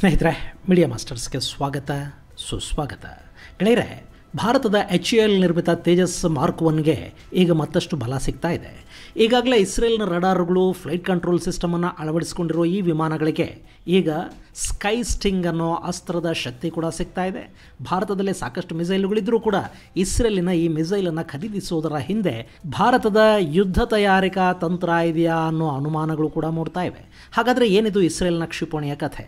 ಸ್ನೇಹಿತರೆ, ಮೀಡಿಯಾ ಮಾಸ್ಟರ್ಸ್ಗೆ ಸ್ವಾಗತ ಸುಸ್ವಾಗತ. ಗೆಳೆಯರೆ, ಭಾರತದ HAL ನಿರ್ಮಿತ ತೇಜಸ್ ಮಾರ್ಕ್ 1ಗೆ ಈಗ ಮತ್ತಷ್ಟು ಬಲ ಸಿಗ್ತಾ ಇದೆ. ಈಗಾಗಲೇ ಇಸ್ರೇಲ್ನ ರಡಾರ್ಗಳು ಫ್ಲೈಟ್ ಕಂಟ್ರೋಲ್ ಸಿಸ್ಟಮನ್ನು ಅಳವಡಿಸಿಕೊಂಡಿರುವ ಈ ವಿಮಾನಗಳಿಗೆ ಈಗ ಸ್ಕೈ ಸ್ಟಿಂಗ್ ಅನ್ನೋ ಅಸ್ತ್ರದ ಶಕ್ತಿ ಕೂಡ ಸಿಗ್ತಾ ಇದೆ. ಭಾರತದಲ್ಲಿ ಸಾಕಷ್ಟು ಮಿಸೈಲ್ಗಳಿದ್ದರೂ ಕೂಡ ಇಸ್ರೇಲಿನ ಈ ಮಿಸೈಲನ್ನು ಖರೀದಿಸುವುದರ ಹಿಂದೆ ಭಾರತದ ಯುದ್ಧ ತಯಾರಿಕಾ ತಂತ್ರ ಇದೆಯಾ ಅನ್ನೋ ಅನುಮಾನಗಳು ಕೂಡ ಮೂಡ್ತಾ ಇವೆ. ಹಾಗಾದರೆ ಏನಿದು ಇಸ್ರೇಲ್ನ ಕ್ಷಿಪಣಿಯ ಕಥೆ?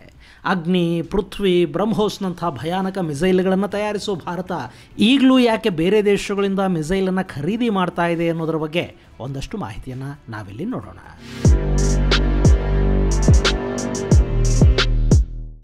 ಅಗ್ನಿ, ಪೃಥ್ವಿ, ಬ್ರಹ್ಮೋಸ್ನಂಥ ಭಯಾನಕ ಮಿಸೈಲ್ಗಳನ್ನು ತಯಾರಿಸುವ ಭಾರತ ಈಗಲೂ ಯಾಕೆ ಬೇರೆ ದೇಶಗಳಿಂದ ಮಿಸೈಲನ್ನು ಖರೀದಿ ಮಾಡ್ತಾ ಇದೆ ಅನ್ನೋದರ ಬಗ್ಗೆ ಒಂದಷ್ಟು ಮಾಹಿತಿಯನ್ನು ನಾವಿಲ್ಲಿ ನೋಡೋಣ.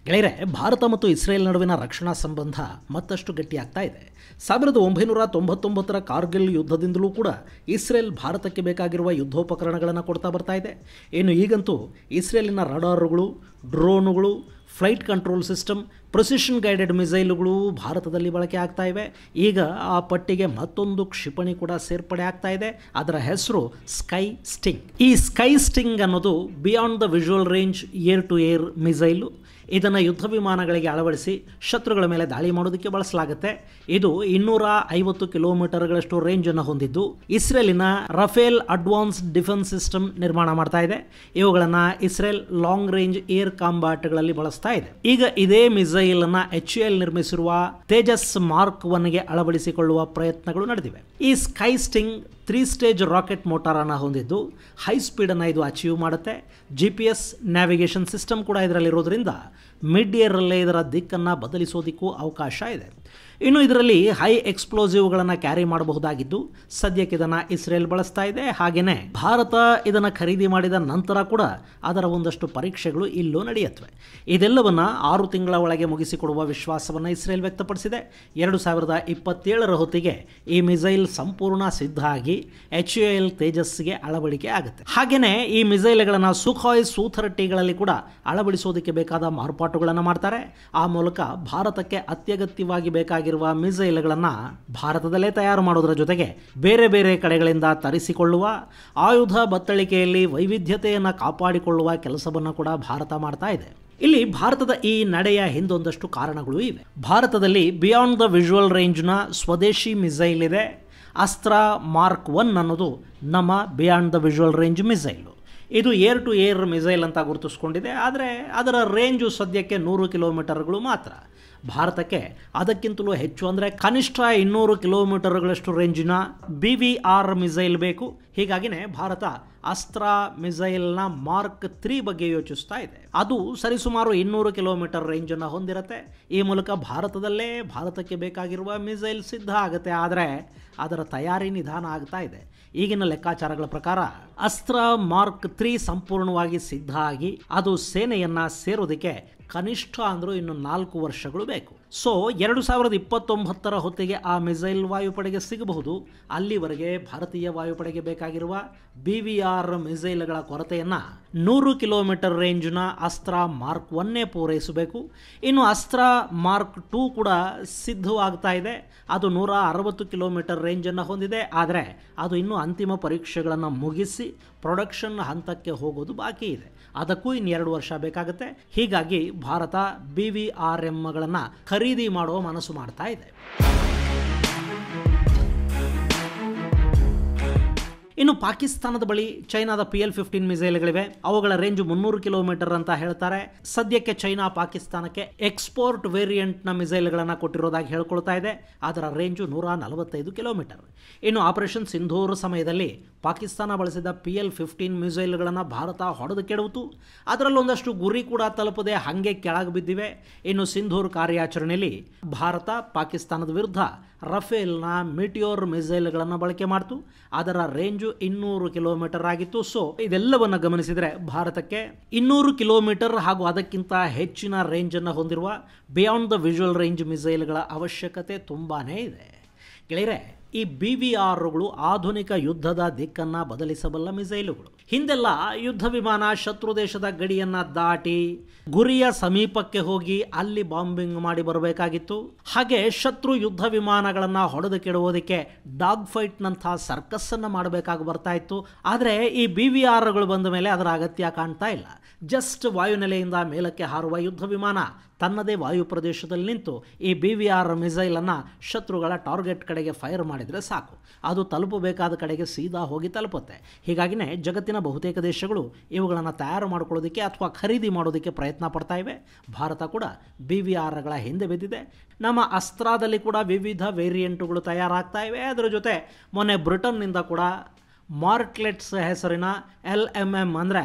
ಗೆಳೆಯರೆ, ಭಾರತ ಮತ್ತು ಇಸ್ರೇಲ್ ನಡುವಿನ ರಕ್ಷಣಾ ಸಂಬಂಧ ಮತ್ತಷ್ಟು ಗಟ್ಟಿಯಾಗ್ತಾ ಇದೆ. 1999ರ ಕಾರ್ಗಿಲ್ ಯುದ್ಧದಿಂದಲೂ ಕೂಡ ಇಸ್ರೇಲ್ ಭಾರತಕ್ಕೆ ಬೇಕಾಗಿರುವ ಯುದ್ಧೋಪಕರಣಗಳನ್ನು ಕೊಡ್ತಾ ಬರ್ತಾ ಇದೆ. ಇನ್ನು ಈಗಂತೂ ಇಸ್ರೇಲಿನ ರಡಾರ್ಗಳು, ಡ್ರೋನುಗಳು, flight control system, precision guided ಮಿಸೈಲುಗಳು ಭಾರತದಲ್ಲಿ ಬಳಕೆ ಆಗ್ತಾ ಇವೆ. ಈಗ ಆ ಪಟ್ಟಿಗೆ ಮತ್ತೊಂದು ಕ್ಷಿಪಣಿ ಕೂಡ ಸೇರ್ಪಡೆ ಆಗ್ತಾ ಇದೆ. ಅದರ ಹೆಸರು ಸ್ಕೈ ಸ್ಟಿಂಗ್. ಈ ಸ್ಕೈ ಸ್ಟಿಂಗ್ ಅನ್ನೋದು beyond the visual range air to air missile. ಇದನ್ನು ಯುದ್ಧ ವಿಮಾನಗಳಿಗೆ ಅಳವಡಿಸಿ ಶತ್ರುಗಳ ಮೇಲೆ ದಾಳಿ ಮಾಡೋದಕ್ಕೆ ಬಳಸಲಾಗುತ್ತೆ. ಇದು 250 ಕಿಲೋಮೀಟರ್ಗಳಷ್ಟು ರೇಂಜನ್ನು ಹೊಂದಿದ್ದು ಇಸ್ರೇಲಿನ ರಫೇಲ್ ಅಡ್ವಾನ್ಸ್ಡ್ ಡಿಫೆನ್ಸ್ ಸಿಸ್ಟಮ್ ನಿರ್ಮಾಣ ಮಾಡ್ತಾ ಇದೆ. ಇವುಗಳನ್ನು ಇಸ್ರೇಲ್ ಲಾಂಗ್ ರೇಂಜ್ ಏರ್ ಕಾಂಬ್ಯಾಟ್ಗಳಲ್ಲಿ ಬಳಸ್ತಾ ಇದೆ. ಈಗ ಇದೇ ಮಿಸೈಲ್ ಅನ್ನು HAL ನಿರ್ಮಿಸಿರುವ ತೇಜಸ್ ಮಾರ್ಕ್ 1ಗೆ ಅಳವಡಿಸಿಕೊಳ್ಳುವ ಪ್ರಯತ್ನಗಳು ನಡೆದಿವೆ. ಈ ಸ್ಕೈ ಸ್ಟಿಂಗ್ 3 ಸ್ಟೇಜ್ ರಾಕೆಟ್ ಮೋಟಾರನ್ನು ಹೊಂದಿದ್ದು ಹೈ ಸ್ಪೀಡನ್ನು ಇದು ಅಚೀವ್ ಮಾಡುತ್ತೆ. GPS ನ್ಯಾವಿಗೇಷನ್ ಸಿಸ್ಟಮ್ ಕೂಡ ಇದರಲ್ಲಿರೋದ್ರಿಂದ ಮಿಡ್ ಏರಲ್ಲೇ ಇದರ ದಿಕ್ಕನ್ನು ಬದಲಿಸೋದಕ್ಕೂ ಅವಕಾಶ ಇದೆ. ಇನ್ನು ಇದರಲ್ಲಿ ಹೈ ಎಕ್ಸ್ಪ್ಲೋಸಿವ್ಗಳನ್ನು ಕ್ಯಾರಿ ಮಾಡಬಹುದಾಗಿದ್ದು ಸದ್ಯಕ್ಕೆ ಇದನ್ನು ಇಸ್ರೇಲ್ ಬಳಸ್ತಾ ಇದೆ. ಹಾಗೆಯೇ ಭಾರತ ಇದನ್ನು ಖರೀದಿ ಮಾಡಿದ ನಂತರ ಕೂಡ ಅದರ ಒಂದಷ್ಟು ಪರೀಕ್ಷೆಗಳು ಇಲ್ಲೂ ನಡೆಯುತ್ತವೆ. ಇದೆಲ್ಲವನ್ನು 6 ತಿಂಗಳ ಒಳಗೆ ಮುಗಿಸಿಕೊಡುವ ವಿಶ್ವಾಸವನ್ನು ಇಸ್ರೇಲ್ ವ್ಯಕ್ತಪಡಿಸಿದೆ. 2027ರ ಹೊತ್ತಿಗೆ ಈ ಮಿಸೈಲ್ ಸಂಪೂರ್ಣ ಸಿದ್ಧ ಆಗಿ HAL ತೇಜಸ್ಗೆ ಅಳವಡಿಕೆ ಆಗುತ್ತೆ. ಹಾಗೆಯೇ ಈ ಮಿಸೈಲ್ಗಳನ್ನು ಸುಖಾಯ್ ಸು-30ಗಳಲ್ಲಿ ಕೂಡ ಅಳವಡಿಸೋದಕ್ಕೆ ಬೇಕಾದ ಮಾರ್ಪಾಟುಗಳನ್ನು ಮಾಡ್ತಾರೆ. ಆ ಮೂಲಕ ಭಾರತಕ್ಕೆ ಅತ್ಯಗತ್ಯವಾಗಿ ಬೇಕಾಗಿರುವ ಮಿಸೈಲ್ಗಳನ್ನು ಭಾರತದಲ್ಲೇ ತಯಾರು ಮಾಡೋದರ ಜೊತೆಗೆ ಬೇರೆ ಬೇರೆ ಕಡೆಗಳಿಂದ ತರಿಸಿಕೊಳ್ಳುವ, ಆಯುಧ ಬತ್ತಳಿಕೆಯಲ್ಲಿ ವೈವಿಧ್ಯತೆಯನ್ನು ಕಾಪಾಡಿಕೊಳ್ಳುವ ಕೆಲಸವನ್ನು ಕೂಡ ಭಾರತ ಮಾಡ್ತಾ ಇದೆ. ಇಲ್ಲಿ ಭಾರತದ ಈ ನಡೆಯ ಹಿಂದೊಂದಷ್ಟು ಕಾರಣಗಳು ಇವೆ. ಭಾರತದಲ್ಲಿ ಬಿಯಾಂಡ್ ದ ವಿಜುವಲ್ ರೇಂಜ್ನ ಸ್ವದೇಶಿ ಮಿಸೈಲ್ ಇದೆ. ಅಸ್ತ್ರ ಮಾರ್ಕ್ 1 ಅನ್ನೋದು ನಮ್ಮ beyond the visual range missile. ಇದು ಏರ್ ಟು ಏರ್ ಮಿಸೈಲ್ ಅಂತ ಗುರುತಿಸ್ಕೊಂಡಿದೆ. ಆದರೆ ಅದರ ರೇಂಜು ಸದ್ಯಕ್ಕೆ 100 ಕಿಲೋಮೀಟರ್ಗಳು ಮಾತ್ರ. ಭಾರತಕ್ಕೆ ಅದಕ್ಕಿಂತಲೂ ಹೆಚ್ಚು, ಅಂದರೆ ಕನಿಷ್ಠ 200 ಕಿಲೋಮೀಟರ್ಗಳಷ್ಟು ರೇಂಜಿನ BVR ಮಿಸೈಲ್ ಬೇಕು. ಹೀಗಾಗಿನೇ ಭಾರತ ಅಸ್ತ್ರ ಮಿಸೈಲ್ನ ಮಾರ್ಕ್ 3 ಬಗ್ಗೆ ಯೋಚಿಸ್ತಾ ಇದೆ. ಅದು ಸರಿಸುಮಾರು 200 ಕಿಲೋಮೀಟರ್ ರೇಂಜನ್ನು ಹೊಂದಿರುತ್ತೆ. ಈ ಮೂಲಕ ಭಾರತಕ್ಕೆ ಬೇಕಾಗಿರುವ ಮಿಸೈಲ್ ಸಿದ್ಧ ಆಗುತ್ತೆ. ಆದರೆ ಅದರ ತಯಾರಿ ನಿಧಾನ ಆಗ್ತಾ ಇದೆ. ಈಗಿನ ಲೆಕ್ಕಾಚಾರಗಳ ಪ್ರಕಾರ ಅಸ್ತ್ರ ಮಾರ್ಕ್ 3 ಸಂಪೂರ್ಣವಾಗಿ ಸಿದ್ಧ ಆಗಿ ಅದು ಸೇನೆಯನ್ನು ಸೇರೋದಕ್ಕೆ ಕನಿಷ್ಠ ಅಂದರೂ ಇನ್ನು 4 ವರ್ಷಗಳು ಬೇಕು. ಸೊ 2029ರ ಹೊತ್ತಿಗೆ ಆ ಮಿಸೈಲ್ ವಾಯುಪಡೆಗೆ ಸಿಗಬಹುದು. ಅಲ್ಲಿವರೆಗೆ ಭಾರತೀಯ ವಾಯುಪಡೆಗೆ ಬೇಕಾಗಿರುವ BVR ಮಿಸೈಲ್ಗಳ ಕೊರತೆಯನ್ನು 100 ಕಿಲೋಮೀಟರ್ ರೇಂಜ್ನ ಅಸ್ತ್ರ ಮಾರ್ಕ್ 1 ಪೂರೈಸಬೇಕು. ಇನ್ನು ಅಸ್ತ್ರ ಮಾರ್ಕ್ 2 ಕೂಡ ಸಿದ್ಧವಾಗ್ತಾ ಇದೆ. ಅದು 160 ಕಿಲೋಮೀಟರ್ ರೇಂಜನ್ನು ಹೊಂದಿದೆ. ಆದರೆ ಅದು ಇನ್ನೂ ಅಂತಿಮ ಪರೀಕ್ಷೆಗಳನ್ನು ಮುಗಿಸಿ ಪ್ರೊಡಕ್ಷನ್ ಹಂತಕ್ಕೆ ಹೋಗೋದು ಬಾಕಿ ಇದೆ. ಅದಕ್ಕೂ ಇನ್ನು 2 ವರ್ಷ ಬೇಕಾಗುತ್ತೆ. ಹೀಗಾಗಿ ಭಾರತ BVRMಗಳನ್ನು ಖರೀದಿ ಮಾಡುವ ಮನಸ್ಸು ಮಾಡ್ತಾ ಇದೆ. ಇನ್ನು ಪಾಕಿಸ್ತಾನದ ಬಳಿ ಚೈನಾದ PL-15 ಮಿಸೈಲ್ಗಳಿವೆ. ಅವುಗಳ ರೇಂಜ್ 300 ಕಿಲೋಮೀಟರ್ ಅಂತ ಹೇಳ್ತಾರೆ. ಸದ್ಯಕ್ಕೆ ಚೈನಾ ಪಾಕಿಸ್ತಾನಕ್ಕೆ ಎಕ್ಸ್ಪೋರ್ಟ್ ವೇರಿಯಂಟ್ನ ಮಿಸೈಲ್ಗಳನ್ನು ಕೊಟ್ಟಿರೋದಾಗಿ ಹೇಳ್ಕೊಳ್ತಾ ಇದೆ. ಅದರ ರೇಂಜು 145 ಕಿಲೋಮೀಟರ್. ಇನ್ನು ಆಪರೇಷನ್ ಸಿಂಧೂರ್ ಸಮಯದಲ್ಲಿ ಪಾಕಿಸ್ತಾನ ಬಳಸಿದ PL-15 ಮಿಸೈಲ್ಗಳನ್ನು ಭಾರತ ಹೊಡೆದು ಕೆಡವಿತು. ಅದರಲ್ಲೊಂದಷ್ಟು ಗುರಿ ಕೂಡ ತಲುಪದೆ ಹಾಗೆ ಕೆಳಗೆ ಬಿದ್ದಿವೆ. ಇನ್ನು ಸಿಂಧೂರ್ ಕಾರ್ಯಾಚರಣೆಯಲ್ಲಿ ಭಾರತ ಪಾಕಿಸ್ತಾನದ ವಿರುದ್ಧ ರಫೇಲ್ನ ಮಿಟಿಯೋರ್ ಮಿಸೈಲ್ಗಳನ್ನು ಬಳಕೆ ಮಾಡಿತು. ಅದರ ರೇಂಜು 200 ಕಿಲೋಮೀಟರ್ ಆಗಿತ್ತು. ಸೊ ಇದೆಲ್ಲವನ್ನು ಗಮನಿಸಿದರೆ ಭಾರತಕ್ಕೆ 200 ಕಿಲೋಮೀಟರ್ ಹಾಗೂ ಅದಕ್ಕಿಂತ ಹೆಚ್ಚಿನ ರೇಂಜನ್ನು ಹೊಂದಿರುವ ಬಿಯಾಂಡ್ ದ ವಿಜುವಲ್ ರೇಂಜ್ ಮಿಸೈಲ್ಗಳ ಅವಶ್ಯಕತೆ ತುಂಬಾ ಇದೆ. ಗೆಳೆಯರೆ, ಈ BVRಗಳು ಆಧುನಿಕ ಯುದ್ಧದ ದಿಕ್ಕನ್ನು ಬದಲಿಸಬಲ್ಲ ಮಿಸೈಲುಗಳು. ಹಿಂದೆಲ್ಲ ಯುದ್ಧ ವಿಮಾನ ಶತ್ರು ದೇಶದ ಗಡಿಯನ್ನು ದಾಟಿ ಗುರಿಯ ಸಮೀಪಕ್ಕೆ ಹೋಗಿ ಅಲ್ಲಿ ಬಾಂಬಿಂಗ್ ಮಾಡಿ ಬರಬೇಕಾಗಿತ್ತು. ಹಾಗೆ ಶತ್ರು ಯುದ್ಧ ವಿಮಾನಗಳನ್ನು ಹೊಡೆದು ಕೆಡುವುದಕ್ಕೆ ಡಾಗ್ ಫೈಟ್ನಂಥ ಸರ್ಕಸ್ಸನ್ನು ಮಾಡಬೇಕಾಗಿ ಬರ್ತಾ ಇತ್ತು. ಆದರೆ ಈ BVRಗಳು ಬಂದ ಮೇಲೆ ಅದರ ಅಗತ್ಯ ಕಾಣ್ತಾ ಇಲ್ಲ. ಜಸ್ಟ್ ವಾಯುನೆಲೆಯಿಂದ ಮೇಲಕ್ಕೆ ಹಾರುವ ಯುದ್ಧ ವಿಮಾನ ತನ್ನದೇ ವಾಯು ಪ್ರದೇಶದಲ್ಲಿ ನಿಂತು ಈ BVR ಮಿಸೈಲನ್ನು ಶತ್ರುಗಳ ಟಾರ್ಗೆಟ್ ಕಡೆಗೆ ಫೈರ್ ಮಾಡಿದರೆ ಸಾಕು, ಅದು ತಲುಪಬೇಕಾದ ಕಡೆಗೆ ಸೀದಾ ಹೋಗಿ ತಲುಪುತ್ತೆ. ಹೀಗಾಗಿನೇ ಜಗತ್ತಿನ ಬಹುತೇಕ ದೇಶಗಳು ಇವುಗಳನ್ನು ತಯಾರು ಮಾಡ್ಕೊಳ್ಳೋದಕ್ಕೆ ಅಥವಾ ಖರೀದಿ ಮಾಡೋದಕ್ಕೆ ಪ್ರಯತ್ನ ಪಡ್ತಾ ಇವೆ. ಭಾರತ ಕೂಡ BVRಗಳ ಹಿಂದೆ ಬಿದ್ದಿದೆ. ನಮ್ಮ ಅಸ್ತ್ರದಲ್ಲಿ ಕೂಡ ವಿವಿಧ ವೇರಿಯಂಟುಗಳು ತಯಾರಾಗ್ತಾ ಇವೆ. ಅದರ ಜೊತೆ ಮೊನ್ನೆ ಬ್ರಿಟನ್ನಿಂದ ಕೂಡ ಮಾರ್ಟ್ಲೆಟ್ಸ್ ಹೆಸರಿನ LMM ಅಂದರೆ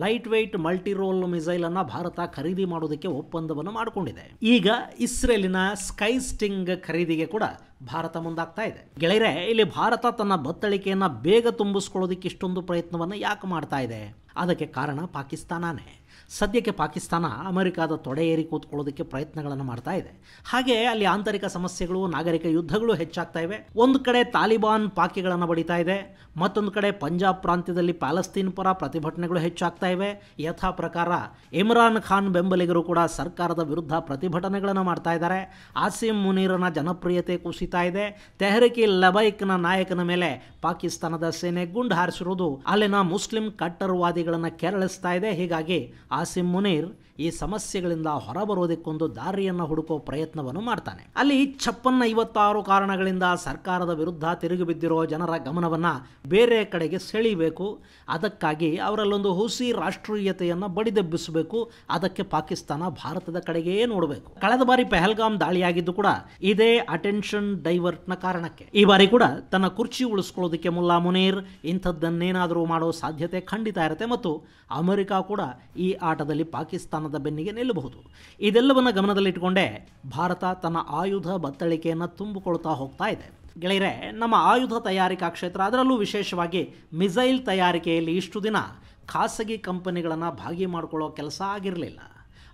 ಲೈಟ್ ವೆಯ್ಟ್ ಮಲ್ಟಿ ರೋಲ್ ಮಿಸೈಲನ್ನು ಭಾರತ ಖರೀದಿ ಮಾಡೋದಕ್ಕೆ ಒಪ್ಪಂದವನ್ನು ಮಾಡಿಕೊಂಡಿದೆ. ಈಗ ಇಸ್ರೇಲಿನ ಸ್ಕೈ ಸ್ಟಿಂಗ್ ಖರೀದಿಗೆ ಕೂಡ ಭಾರತ ಮುಂದಾಗ್ತಾ ಇದೆ. ಗೆಳೆಯರೆ, ಇಲ್ಲಿ ಭಾರತ ತನ್ನ ಬತ್ತಳಿಕೆಯನ್ನು ಬೇಗ ತುಂಬಿಸ್ಕೊಳ್ಳೋದಕ್ಕೆ ಇಷ್ಟೊಂದು ಪ್ರಯತ್ನವನ್ನು ಯಾಕೆ ಮಾಡ್ತಾ ಇದೆ? ಅದಕ್ಕೆ ಕಾರಣ ಪಾಕಿಸ್ತಾನನೇ. ಸದ್ಯಕ್ಕೆ ಪಾಕಿಸ್ತಾನ ಅಮೆರಿಕಾದ ತೊಡೆ ಏರಿ ಕೂತ್ಕೊಳ್ಳೋದಕ್ಕೆ ಪ್ರಯತ್ನಗಳನ್ನು ಮಾಡ್ತಾ ಇದೆ. ಹಾಗೆ ಅಲ್ಲಿ ಆಂತರಿಕ ಸಮಸ್ಯೆಗಳು, ನಾಗರಿಕ ಯುದ್ಧಗಳು ಹೆಚ್ಚಾಗ್ತಾ ಇವೆ. ಒಂದು ಕಡೆ ತಾಲಿಬಾನ್ ಪಾಕಿಗಳನ್ನು ಬಡಿತಾ ಇದೆ, ಮತ್ತೊಂದು ಕಡೆ ಪಂಜಾಬ್ ಪ್ರಾಂತ್ಯದಲ್ಲಿ ಪ್ಯಾಲೆಸ್ತೀನ್ ಪರ ಪ್ರತಿಭಟನೆಗಳು ಹೆಚ್ಚಾಗ್ತಾ ಇವೆ. ಯಥಾ ಪ್ರಕಾರ ಇಮ್ರಾನ್ ಖಾನ್ ಬೆಂಬಲಿಗರು ಕೂಡ ಸರ್ಕಾರದ ವಿರುದ್ಧ ಪ್ರತಿಭಟನೆಗಳನ್ನು ಮಾಡ್ತಾ ಇದ್ದಾರೆ. ಆಸಿಮ್ ಮುನೀರನ ಜನಪ್ರಿಯತೆ ಕುಸಿತಾ ಇದೆ. ತೆಹರಿಕ್ ಇ ಲಬೈಕ್ನ ನಾಯಕನ ಮೇಲೆ ಪಾಕಿಸ್ತಾನದ ಸೇನೆ ಗುಂಡು ಹಾರಿಸಿರುವುದು ಅಲ್ಲಿನ ಮುಸ್ಲಿಂ ಕಟ್ಟರ್ವಾದಿಗಳನ್ನು ಕೆರಳಿಸ್ತಾ ಇದೆ. ಹೀಗಾಗಿ ಆಸಿಮ್ ಮುನೀರ್ ಈ ಸಮಸ್ಯೆಗಳಿಂದ ಹೊರಬರೋದಕ್ಕೊಂದು ದಾರಿಯನ್ನು ಹುಡುಕೋ ಪ್ರಯತ್ನವನ್ನು ಮಾಡ್ತಾನೆ. ಅಲ್ಲಿ 56 ಕಾರಣಗಳಿಂದ ಸರ್ಕಾರದ ವಿರುದ್ಧ ತಿರುಗಿ ಬಿದ್ದಿರೋ ಜನರ ಗಮನವನ್ನು ಬೇರೆ ಕಡೆಗೆ ಸೆಳೀಬೇಕು. ಅದಕ್ಕಾಗಿ ಅವರಲ್ಲೊಂದು ಹುಸಿ ರಾಷ್ಟ್ರೀಯತೆಯನ್ನು ಬಡಿದೆಬ್ಬಿಸಬೇಕು. ಅದಕ್ಕೆ ಪಾಕಿಸ್ತಾನ ಭಾರತದ ಕಡೆಗೇ ನೋಡಬೇಕು. ಕಳೆದ ಬಾರಿ ಪೆಹಲ್ಗಾಮ್ ದಾಳಿಯಾಗಿದ್ದು ಕೂಡ ಇದೇ ಅಟೆನ್ಷನ್ ಡೈವರ್ಟ್ನ ಕಾರಣಕ್ಕೆ. ಈ ಬಾರಿ ಕೂಡ ತನ್ನ ಕುರ್ಚಿ ಉಳಿಸ್ಕೊಳ್ಳೋದಕ್ಕೆ ಮುಲ್ಲಾ ಮುನೀರ್ ಇಂಥದ್ದನ್ನೇನಾದರೂ ಮಾಡೋ ಸಾಧ್ಯತೆ ಖಂಡಿತ ಇರುತ್ತೆ ಮತ್ತು ಅಮೆರಿಕ ಕೂಡ ಈ ಆಟದಲ್ಲಿ ಪಾಕಿಸ್ತಾನದ ಬೆನ್ನಿಗೆ ನಿಲ್ಲಬಹುದು. ಇದೆಲ್ಲವನ್ನು ಗಮನದಲ್ಲಿಟ್ಟುಕೊಂಡೇ ಭಾರತ ತನ್ನ ಆಯುಧ ಬತ್ತಳಿಕೆಯನ್ನು ತುಂಬಿಕೊಳ್ತಾ ಹೋಗ್ತಾ ಇದೆ. ಗೆಳೆಯರೆ, ನಮ್ಮ ಆಯುಧ ತಯಾರಿಕಾ ಕ್ಷೇತ್ರ, ಅದರಲ್ಲೂ ವಿಶೇಷವಾಗಿ ಮಿಸೈಲ್ ತಯಾರಿಕೆಯಲ್ಲಿ ಇಷ್ಟು ದಿನ ಖಾಸಗಿ ಕಂಪನಿಗಳನ್ನು ಭಾಗಿ ಮಾಡಿಕೊಳ್ಳೋ ಕೆಲಸ ಆಗಿರಲಿಲ್ಲ.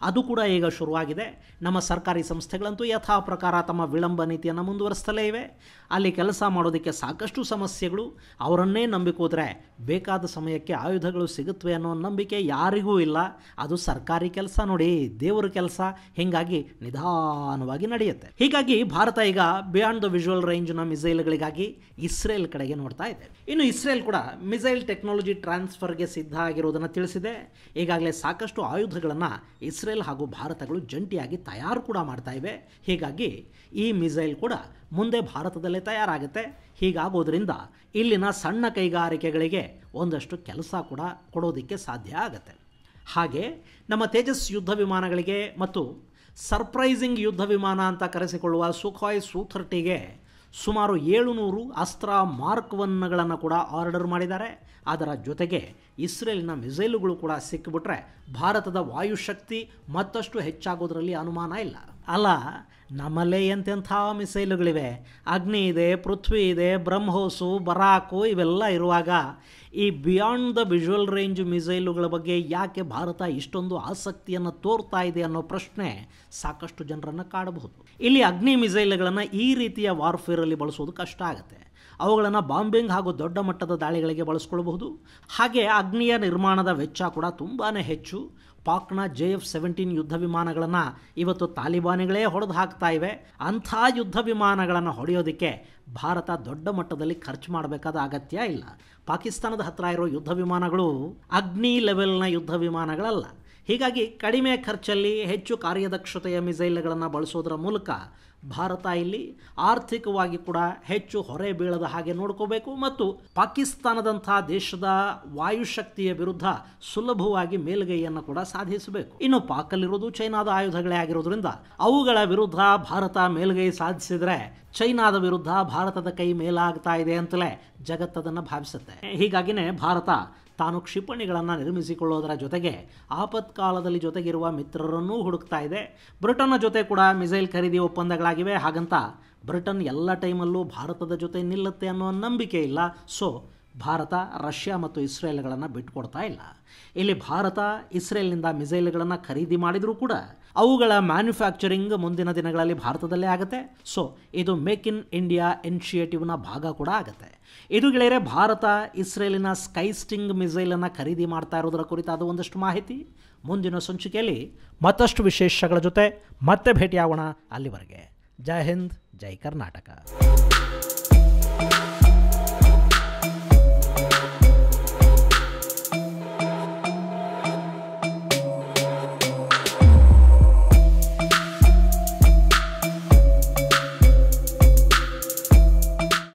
ಅದು ಕೂಡ ಈಗ ಶುರುವಾಗಿದೆ. ನಮ್ಮ ಸರ್ಕಾರಿ ಸಂಸ್ಥೆಗಳಂತೂ ಯಥಾ ಪ್ರಕಾರ ತಮ್ಮ ವಿಳಂಬ ನೀತಿಯನ್ನು ಮುಂದುವರಿಸ್ತಲೇ ಇವೆ. ಅಲ್ಲಿ ಕೆಲಸ ಮಾಡೋದಕ್ಕೆ ಸಾಕಷ್ಟು ಸಮಸ್ಯೆಗಳು. ಅವರನ್ನೇ ನಂಬಿಕೋದ್ರೆ ಬೇಕಾದ ಸಮಯಕ್ಕೆ ಆಯುಧಗಳು ಸಿಗುತ್ತವೆ ಅನ್ನೋ ನಂಬಿಕೆ ಯಾರಿಗೂ ಇಲ್ಲ. ಅದು ಸರ್ಕಾರಿ ಕೆಲಸ ನೋಡಿ, ದೇವರ ಕೆಲಸ. ಹೀಗಾಗಿ ನಿಧಾನವಾಗಿ ನಡೆಯುತ್ತೆ. ಹೀಗಾಗಿ ಭಾರತ ಈಗ ಬಿಯಾಂಡ್ ದ ವಿಜುವಲ್ ರೇಂಜ್ನ ಮಿಸೈಲ್ಗಳಿಗಾಗಿ ಇಸ್ರೇಲ್ ಕಡೆಗೆ ನೋಡ್ತಾ ಇದೆ. ಇನ್ನು ಇಸ್ರೇಲ್ ಕೂಡ ಮಿಸೈಲ್ ಟೆಕ್ನಾಲಜಿ ಟ್ರಾನ್ಸ್ಫರ್ಗೆ ಸಿದ್ಧ ಆಗಿರೋದನ್ನು ತಿಳಿಸಿದೆ. ಈಗಾಗಲೇ ಸಾಕಷ್ಟು ಆಯುಧಗಳನ್ನು ಇಸ್ರೇಲ್ ಹಾಗೂ ಭಾರತಗಳು ಜಂಟಿಯಾಗಿ ತಯಾರು ಕೂಡ ಮಾಡ್ತಾ ಇವೆ. ಹೀಗಾಗಿ ಈ ಮಿಸೈಲ್ ಕೂಡ ಮುಂದೆ ಭಾರತದಲ್ಲೇ ತಯಾರಾಗುತ್ತೆ. ಹೀಗಾಗೋದ್ರಿಂದ ಇಲ್ಲಿನ ಸಣ್ಣ ಕೈಗಾರಿಕೆಗಳಿಗೆ ಒಂದಷ್ಟು ಕೆಲಸ ಕೂಡ ಕೊಡೋದಕ್ಕೆ ಸಾಧ್ಯ ಆಗುತ್ತೆ. ಹಾಗೆ ನಮ್ಮ ತೇಜಸ್ ಯುದ್ಧ ವಿಮಾನಗಳಿಗೆ ಮತ್ತು ಸರ್ಪ್ರೈಸಿಂಗ್ ಯುದ್ಧ ವಿಮಾನ ಅಂತ ಕರೆಸಿಕೊಳ್ಳುವ ಸುಖಾಯ್ ಸು-30ಗೆ ಸುಮಾರು 700 ಅಸ್ತ್ರ ಮಾರ್ಕ್ 1ಗಳನ್ನು ಕೂಡ ಆರ್ಡರ್ ಮಾಡಿದ್ದಾರೆ. ಅದರ ಜೊತೆಗೆ ಇಸ್ರೇಲಿನ ಮಿಸೈಲುಗಳು ಕೂಡ ಸಿಕ್ಕಿಬಿಟ್ರೆ ಭಾರತದ ವಾಯುಶಕ್ತಿ ಮತ್ತಷ್ಟು ಹೆಚ್ಚಾಗೋದ್ರಲ್ಲಿ ಅನುಮಾನ ಇಲ್ಲ. ಅಲ್ಲ, ನಮ್ಮಲ್ಲೇ ಎಂತೆಂಥ ಮಿಸೈಲುಗಳಿವೆ. ಅಗ್ನಿ ಇದೆ, ಪೃಥ್ವಿ ಇದೆ, ಬ್ರಹ್ಮೋಸು, ಬರಾಕು ಇವೆಲ್ಲ ಇರುವಾಗ ಈ ಬಿಯಾಂಡ್ ದ ವಿಜುವಲ್ ರೇಂಜ್ ಮಿಸೈಲುಗಳ ಬಗ್ಗೆ ಯಾಕೆ ಭಾರತ ಇಷ್ಟೊಂದು ಆಸಕ್ತಿಯನ್ನು ತೋರ್ತಾ ಇದೆ ಅನ್ನೋ ಪ್ರಶ್ನೆ ಸಾಕಷ್ಟು ಜನರನ್ನು ಕಾಡಬಹುದು. ಇಲ್ಲಿ ಅಗ್ನಿ ಮಿಸೈಲ್ಗಳನ್ನು ಈ ರೀತಿಯ ವಾರ್ಫೇರಲ್ಲಿ ಬಳಸೋದು ಕಷ್ಟ ಆಗುತ್ತೆ. ಅವುಗಳನ್ನು ಬಾಂಬಿಂಗ್ ಹಾಗೂ ದೊಡ್ಡ ಮಟ್ಟದ ದಾಳಿಗಳಿಗೆ ಬಳಸ್ಕೊಳ್ಬಹುದು. ಹಾಗೆ ಅಗ್ನಿಯ ನಿರ್ಮಾಣದ ವೆಚ್ಚ ಕೂಡ ತುಂಬಾ ಹೆಚ್ಚು. ಪಾಕ್ನ JF-17 ಯುದ್ಧ ವಿಮಾನಗಳನ್ನು ಇವತ್ತು ತಾಲಿಬಾನಿಗಳೇ ಹೊಡೆದು ಹಾಕ್ತಾ ಇವೆ. ಅಂಥ ಯುದ್ಧ ವಿಮಾನಗಳನ್ನು ಹೊಡೆಯೋದಕ್ಕೆ ಭಾರತ ದೊಡ್ಡ ಮಟ್ಟದಲ್ಲಿ ಖರ್ಚು ಮಾಡಬೇಕಾದ ಅಗತ್ಯ ಇಲ್ಲ. ಪಾಕಿಸ್ತಾನದ ಹತ್ತಿರ ಇರೋ ಯುದ್ಧ ವಿಮಾನಗಳು ಅಗ್ನಿ ಲೆವೆಲ್ನ ಯುದ್ಧ ವಿಮಾನಗಳಲ್ಲ. ಹೀಗಾಗಿ ಕಡಿಮೆ ಖರ್ಚಲ್ಲಿ ಹೆಚ್ಚು ಕಾರ್ಯದಕ್ಷತೆಯ ಮಿಸೈಲ್ಗಳನ್ನು ಬಳಸೋದರ ಮೂಲಕ ಭಾರತ ಇಲ್ಲಿ ಆರ್ಥಿಕವಾಗಿ ಕೂಡ ಹೆಚ್ಚು ಹೊರೆ ಬೀಳದ ಹಾಗೆ ನೋಡ್ಕೋಬೇಕು ಮತ್ತು ಪಾಕಿಸ್ತಾನದಂಥ ದೇಶದ ವಾಯುಶಕ್ತಿಯ ವಿರುದ್ಧ ಸುಲಭವಾಗಿ ಮೇಲುಗೈಯನ್ನು ಕೂಡ ಸಾಧಿಸಬೇಕು. ಇನ್ನು ಪಾಕಲ್ಲಿರೋದು ಚೈನಾದ ಆಯುಧಗಳೇ ಆಗಿರೋದ್ರಿಂದ ಅವುಗಳ ವಿರುದ್ಧ ಭಾರತ ಮೇಲುಗೈ ಸಾಧಿಸಿದರೆ ಚೈನಾದ ವಿರುದ್ಧ ಭಾರತದ ಕೈ ಮೇಲಾಗ್ತಾ ಇದೆ ಅಂತಲೇ ಜಗತ್ತದನ್ನು ಭಾವಿಸುತ್ತೆ. ಹೀಗಾಗಿನೇ ಭಾರತ ತಾನು ಕ್ಷಿಪಣಿಗಳನ್ನು ನಿರ್ಮಿಸಿಕೊಳ್ಳೋದರ ಜೊತೆಗೆ ಆಪತ್ಕಾಲದಲ್ಲಿ ಜೊತೆಗಿರುವ ಮಿತ್ರರನ್ನೂ ಹುಡುಕ್ತಾ ಇದೆ. ಬ್ರಿಟನ್ನ ಜೊತೆ ಕೂಡ ಮಿಸೈಲ್ ಖರೀದಿ ಒಪ್ಪಂದಗಳಾಗಿವೆ. ಹಾಗಂತ ಬ್ರಿಟನ್ ಎಲ್ಲ ಟೈಮಲ್ಲೂ ಭಾರತದ ಜೊತೆ ನಿಲ್ಲುತ್ತೆ ಅನ್ನೋ ನಂಬಿಕೆ ಇಲ್ಲ. ಸೊ ಭಾರತ ರಷ್ಯಾ ಮತ್ತು ಇಸ್ರೇಲ್ಗಳನ್ನು ಬಿಟ್ಟುಕೊಡ್ತಾ ಇಲ್ಲ. ಇಲ್ಲಿ ಭಾರತ ಇಸ್ರೇಲ್ನಿಂದ ಮಿಸೈಲ್ಗಳನ್ನು ಖರೀದಿ ಮಾಡಿದರೂ ಕೂಡ ಅವುಗಳ ಮ್ಯಾನುಫ್ಯಾಕ್ಚರಿಂಗ್ ಮುಂದಿನ ದಿನಗಳಲ್ಲಿ ಭಾರತದಲ್ಲೇ ಆಗುತ್ತೆ. ಸೊ ಇದು ಮೇಕ್ ಇನ್ ಇಂಡಿಯಾ ಇನಿಷಿಯೇಟಿವ್ನ ಭಾಗ ಕೂಡ ಆಗುತ್ತೆ. ಇದು ಗೆಳೆಯರೆ ಭಾರತ ಇಸ್ರೇಲಿನ ಸ್ಕೈಸ್ಟಿಂಗ್ ಮಿಸೈಲನ್ನು ಖರೀದಿ ಮಾಡ್ತಾ ಇರೋದರ ಕುರಿತಾದ ಒಂದಷ್ಟು ಮಾಹಿತಿ. ಮುಂದಿನ ಸಂಚಿಕೆಯಲ್ಲಿ ಮತ್ತಷ್ಟು ವಿಶೇಷಗಳ ಜೊತೆ ಮತ್ತೆ ಭೇಟಿಯಾಗೋಣ. ಅಲ್ಲಿವರೆಗೆ ಜೈ ಹಿಂದ್, ಜೈ ಕರ್ನಾಟಕ.